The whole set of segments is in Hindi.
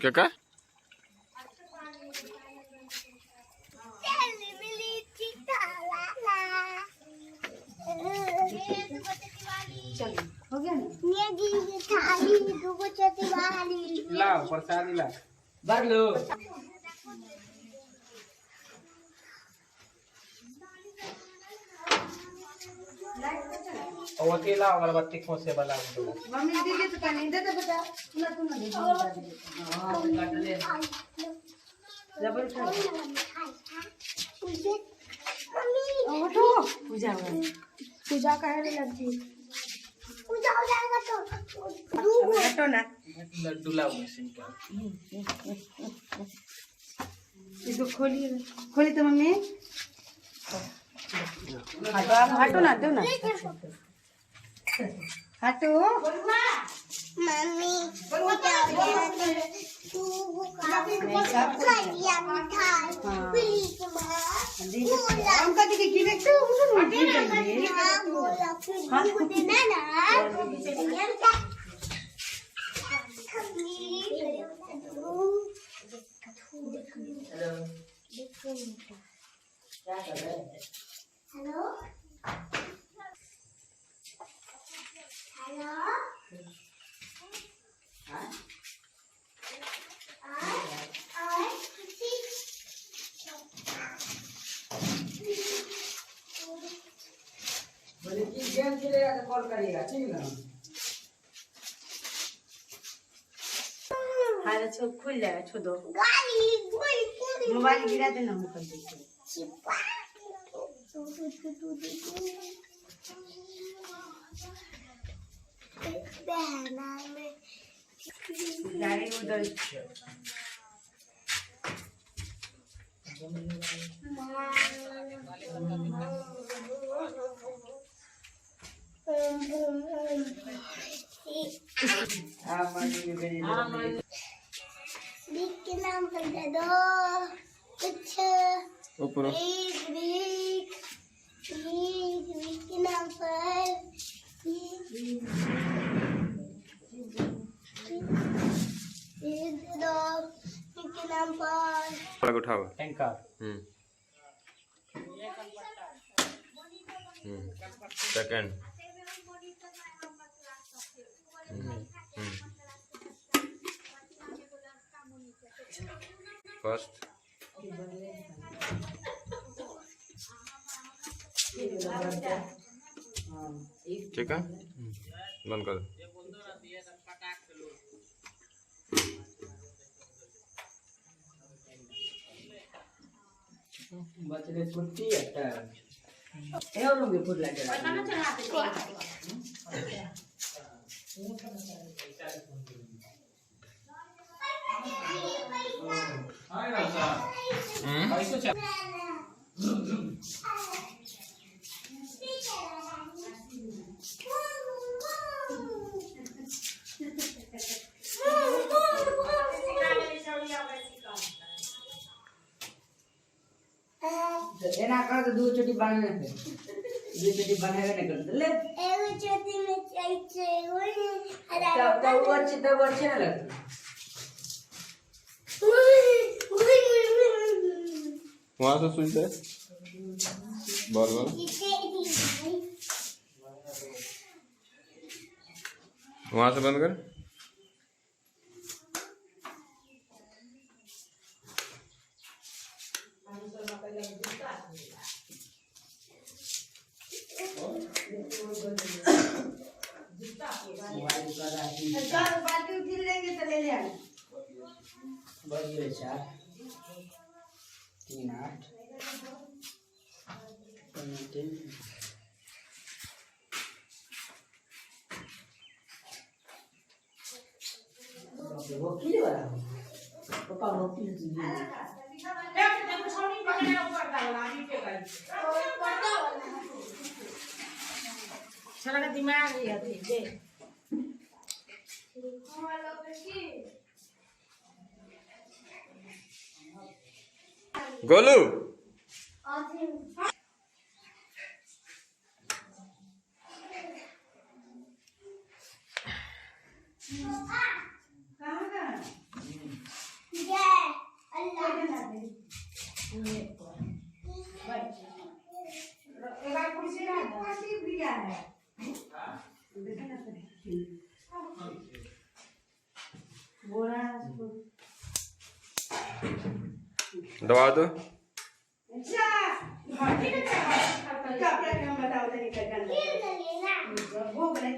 क्या का हो गया ना लाओ प्रसादी ला भर लो और अकेला अगरबत्ती खोसे वाला मम्मी दीजिए तो कहीं दे दे बेटा तू ना दे हां काट ले जबर कर उठो पूजा पूजा करे लगती पूजा हो जाएगा तो हटो ना लड्डू लाओ मशीन का इसको खोली तो मम्मी हटो ना दो ना हटो मम्मी हेलो हेलो बोले कि गेम खेलेगा तो कॉल करिएगा ठीक ना हाँ तो खुल जाएगा छो दो मोबाइल गिरा देना मुझे गाड़ी उधर के नाम पर दे दो कुछ ऊपर के नाम पर दे दो के नाम पर उठाओ टैंकर सेकंड फर्स्ट ठीक है बंद कर बचले छुट्टी है ए और लोग फुट लगे हाय राजा कैसे चल एना कर तो दो चोटी बांधने थे दो चोटी बनावे न कर ले एगो चोटी में चाहिए तो वो अच्छे ना लगता वहां से स्विच है बार बार वहां से बंद कर बाल्टी उठिल लेंगे तो ले ले बज गए 4 3 8 वो की वाला पापा वो की छोरा का दिमाग ही है दे गोलू कहाँ का जय अल्लाह एक बार कुर्सी रहा कुर्सी भी है देखा ना बोरा दबा दो। अच्छा ठीक है कपड़ा हम बताओ तो निकल जाना वो बोले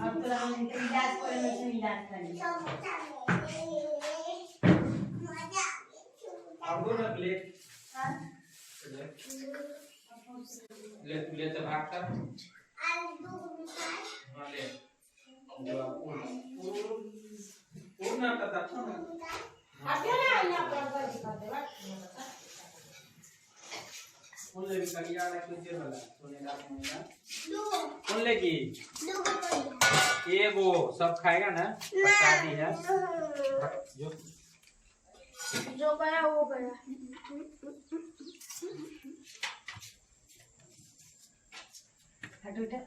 अब तो हम इलाज करे में इलाज करें अब ना प्लेट हां ले तो भाग कर आलू मिठाई ले जो पूर्ण का था अकेला आना कर दिखाते बस कौन ले कलिया ना कुछ वाला सोने का मुंगा दो कौन लेगी दो एगो सब खाएगा ना शादी है जो बड़ा वो बड़ा हटूटा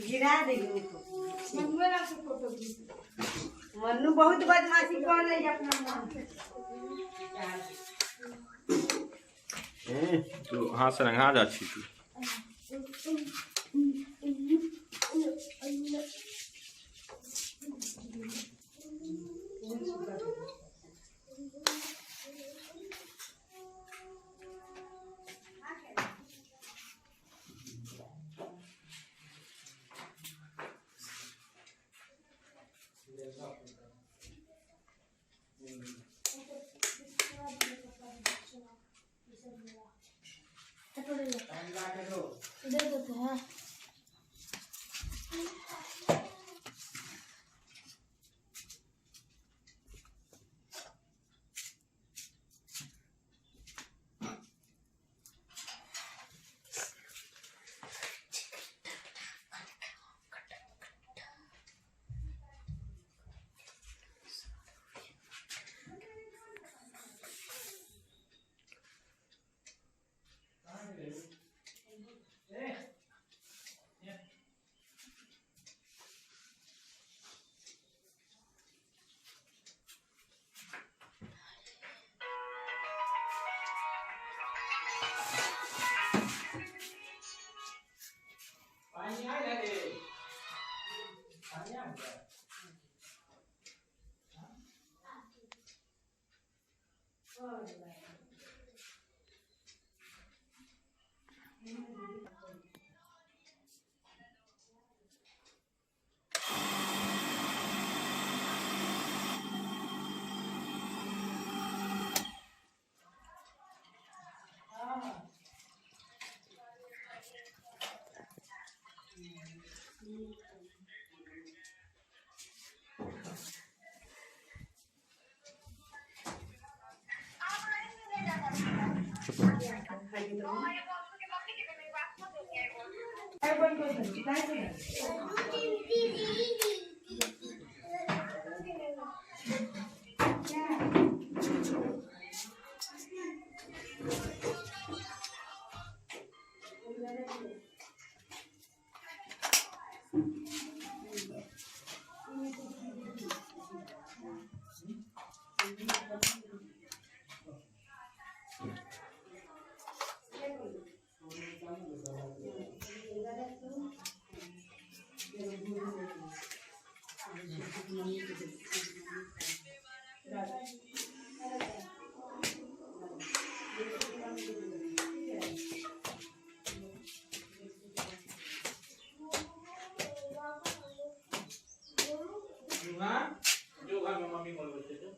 गिरा देगी उनको मेरा से फोटो मन्नू बहुत बदमाशी कर रही है अपना मन तो हाँ से रंगा जा छी तू दे देते हैं पानी आ लगे पानी आ गया जो घर में मम्मी बोल बच्चे थे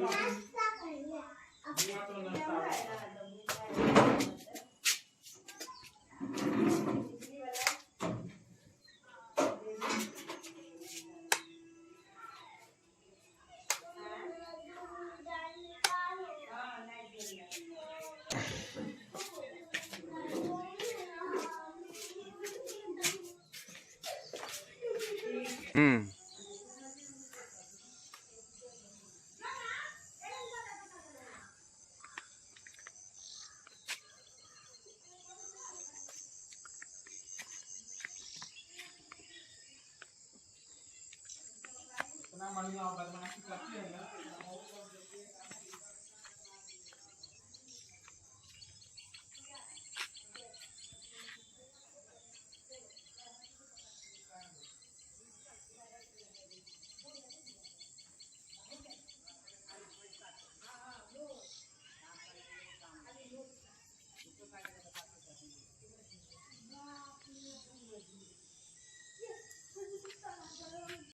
नाश्ता कर लिया तो नाश्ता